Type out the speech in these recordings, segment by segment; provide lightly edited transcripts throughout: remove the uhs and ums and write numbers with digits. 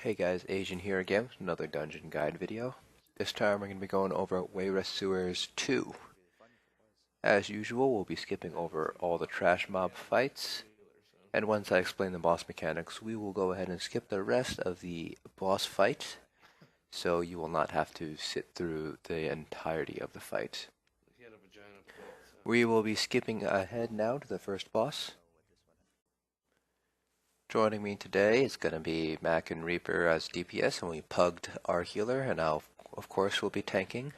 Hey guys, Asian here again with another dungeon guide video. This time we're going to be going over Wayrest Sewers 2. As usual, we'll be skipping over all the trash mob fights, and once I explain the boss mechanics, we will go ahead and skip the rest of the boss fight, so you will not have to sit through the entirety of the fight. We will be skipping ahead now to the first boss. Joining me today is going to be Mac and Reaper as DPS, and we pugged our healer, and I'll, of course, will be tanking.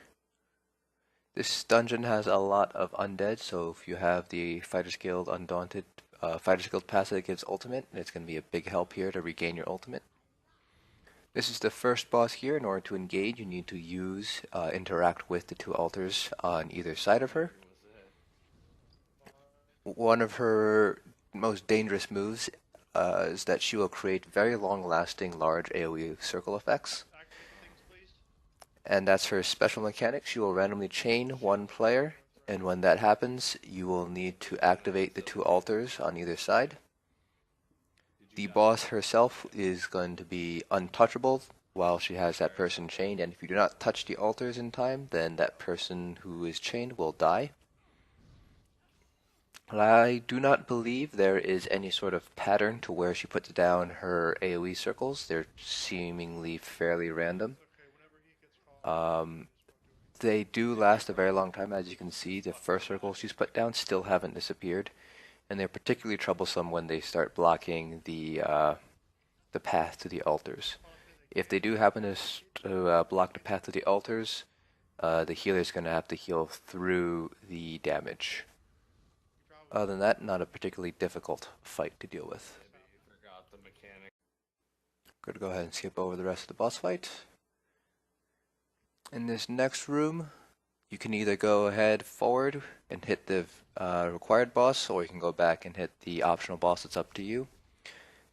This dungeon has a lot of undead, so if you have the Fighters Guild Undaunted, Fighters Guild pass that gives ultimate, it's going to be a big help here to regain your ultimate. This is the first boss here. In order to engage, you need to interact with the two altars on either side of her. One of her most dangerous moves is that she will create very long-lasting, large AoE circle effects. And that's her special mechanic. She will randomly chain one player, and when that happens, you will need to activate the two altars on either side. The boss herself is going to be untouchable while she has that person chained, and if you do not touch the altars in time, then that person who is chained will die. I do not believe there is any sort of pattern to where she puts down her AoE circles. They're seemingly fairly random. They do last a very long time. As you can see, the first circles she's put down still haven't disappeared, and they're particularly troublesome when they start blocking the path to the altars. If they do happen to block the path to the altars, the healer's going to have to heal through the damage. Other than that, not a particularly difficult fight to deal with. Going to go ahead and skip over the rest of the boss fight. In this next room, you can either go ahead forward and hit the required boss, or you can go back and hit the optional boss. It's up to you.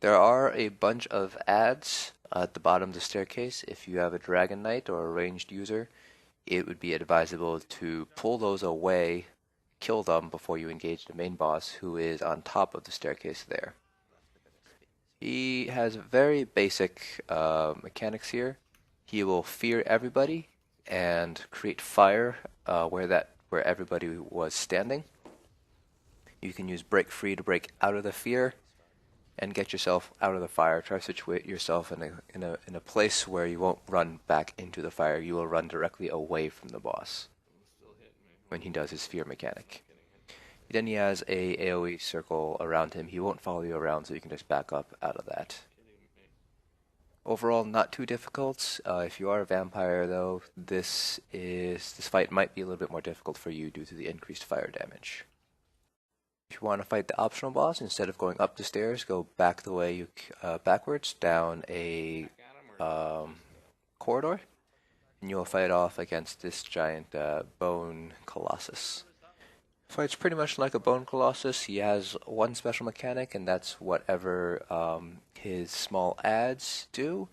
There are a bunch of ads at the bottom of the staircase. If you have a Dragon Knight or a ranged user, it would be advisable to pull those away, kill them before you engage the main boss, who is on top of the staircase there. He has very basic mechanics here. He will fear everybody and create fire where everybody was standing. You can use break free to break out of the fear and get yourself out of the fire. Try to situate yourself in a place where you won't run back into the fire. You will run directly away from the boss when he does his fear mechanic. Then he has a AoE circle around him. He won't follow you around, so you can just back up out of that. Overall, not too difficult. If you are a vampire, though, this fight might be a little bit more difficult for you due to the increased fire damage. If you want to fight the optional boss, instead of going up the stairs, go back the way backwards down a corridor, and you'll fight off against this giant bone colossus. Fights pretty much like a bone colossus. He has one special mechanic, and that's whatever his small ads do.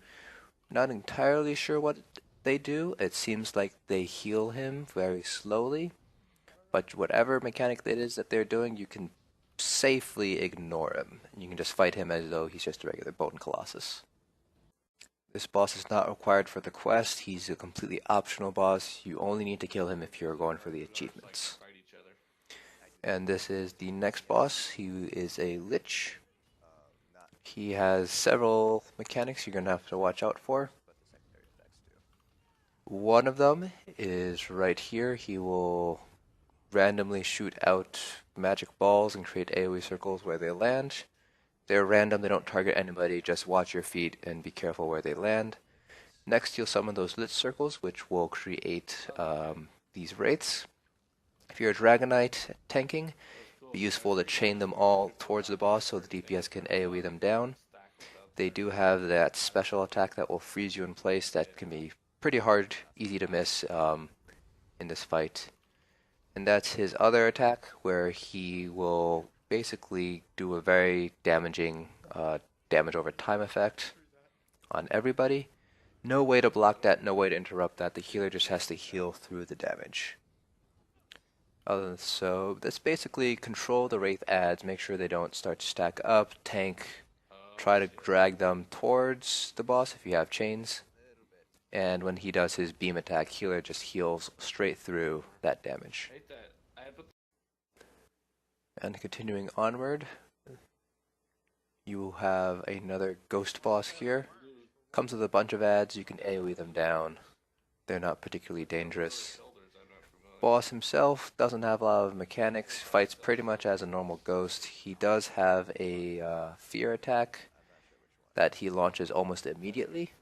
Not entirely sure what they do. It seems like they heal him very slowly, but whatever mechanic it is that they're doing, you can safely ignore him. You can just fight him as though he's just a regular bone colossus. This boss is not required for the quest. He's a completely optional boss. You only need to kill him if you're going for the achievements. And this is the next boss. He is a Lich. He has several mechanics you're going to have to watch out for. One of them is right here. He will randomly shoot out magic balls and create AoE circles where they land. They're random, they don't target anybody, just watch your feet and be careful where they land. Next, you'll summon those Lich circles, which will create these wraiths. If you're a Dragon Knight tanking, it'd be useful to chain them all towards the boss so the DPS can AoE them down. They do have that special attack that will freeze you in place that can be pretty hard, easy to miss in this fight. And that's his other attack, where he will basically do a very damaging damage over time effect on everybody. No way to block that, no way to interrupt that. The healer just has to heal through the damage. So that's basically control the Wraith ads, make sure they don't start to stack up, tank, try to drag them towards the boss if you have chains. And when he does his beam attack, healer just heals straight through that damage. And continuing onward, you have another ghost boss here. Comes with a bunch of ads, you can AoE them down. They're not particularly dangerous. Boss himself doesn't have a lot of mechanics, fights pretty much as a normal ghost. He does have a fear attack that he launches almost immediately.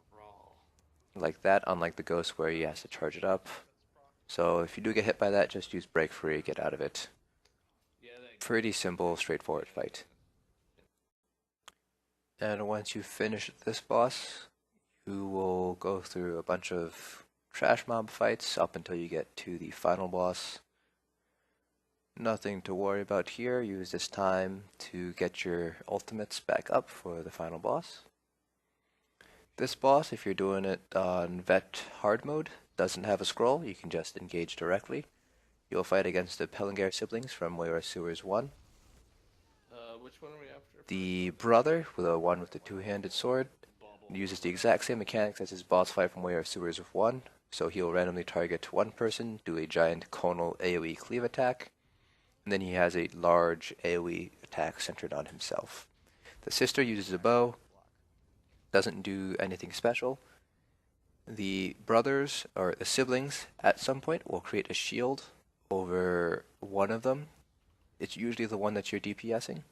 Like that, unlike the ghost where he has to charge it up. So if you do get hit by that, just use break free, get out of it. Pretty simple, straightforward fight. And once you finish this boss, you will go through a bunch of trash mob fights up until you get to the final boss. Nothing to worry about here. Use this time to get your ultimates back up for the final boss. This boss, if you're doing it on Vet hard mode, doesn't have a scroll. You can just engage directly. You'll fight against the Pellingare Siblings from Wayrest Sewers 1. Which one are we after? The brother, the one with the two-handed sword, uses the exact same mechanics as his boss fight from Wayrest Sewers 1. So he'll randomly target one person, do a giant conal AoE cleave attack, and then he has a large AoE attack centered on himself. The sister uses a bow, doesn't do anything special. The brothers, or the siblings, at some point will create a shield over one of them. It's usually the one that you're DPSing.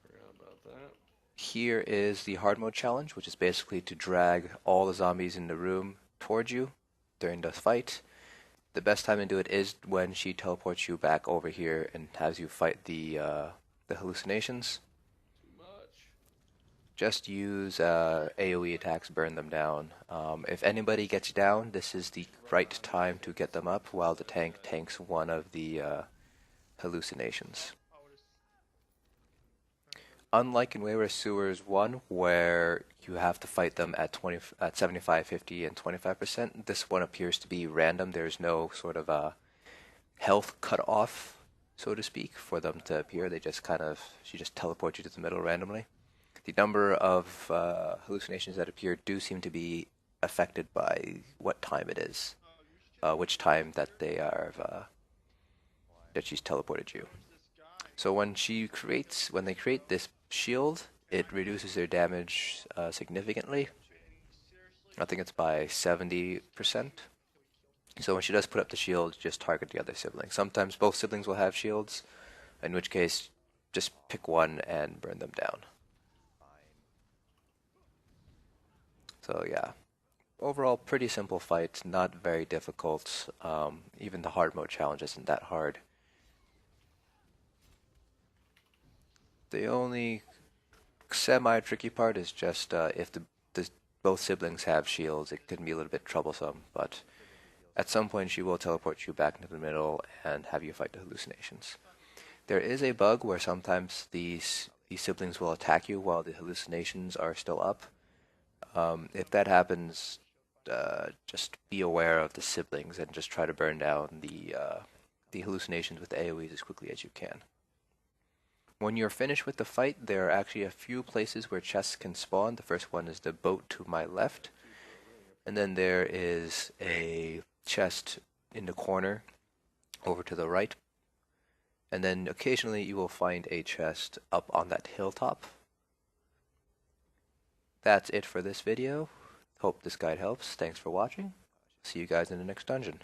Forgot about that. Here is the hard mode challenge, which is basically to drag all the zombies in the room towards you during the fight. The best time to do it is when she teleports you back over here and has you fight the hallucinations. Too much. Just use AoE attacks, burn them down. If anybody gets down, this is the right time to get them up while the tank tanks one of the hallucinations. Unlike in Wayrest Sewers 1, where you have to fight them at 75, 50, and 25%, this one appears to be random. There's no sort of health cut-off, so to speak, for them to appear. She just teleports you to the middle randomly. The number of hallucinations that appear do seem to be affected by what time it is, which time that they are, that she's teleported you. So when they create this shield, it reduces their damage significantly. I think it's by 70%. So when she does put up the shield, just target the other sibling. Sometimes both siblings will have shields, in which case, just pick one and burn them down. So yeah, overall pretty simple fight, not very difficult. Even the hard mode challenge isn't that hard. The only semi-tricky part is just if both siblings have shields, it can be a little bit troublesome, but at some point she will teleport you back into the middle and have you fight the hallucinations. There is a bug where sometimes these siblings will attack you while the hallucinations are still up. If that happens, just be aware of the siblings and just try to burn down the hallucinations with the AoEs as quickly as you can. When you're finished with the fight, there are actually a few places where chests can spawn. The first one is the boat to my left, and then there is a chest in the corner over to the right, and then occasionally you will find a chest up on that hilltop. That's it for this video. Hope this guide helps. Thanks for watching. See you guys in the next dungeon.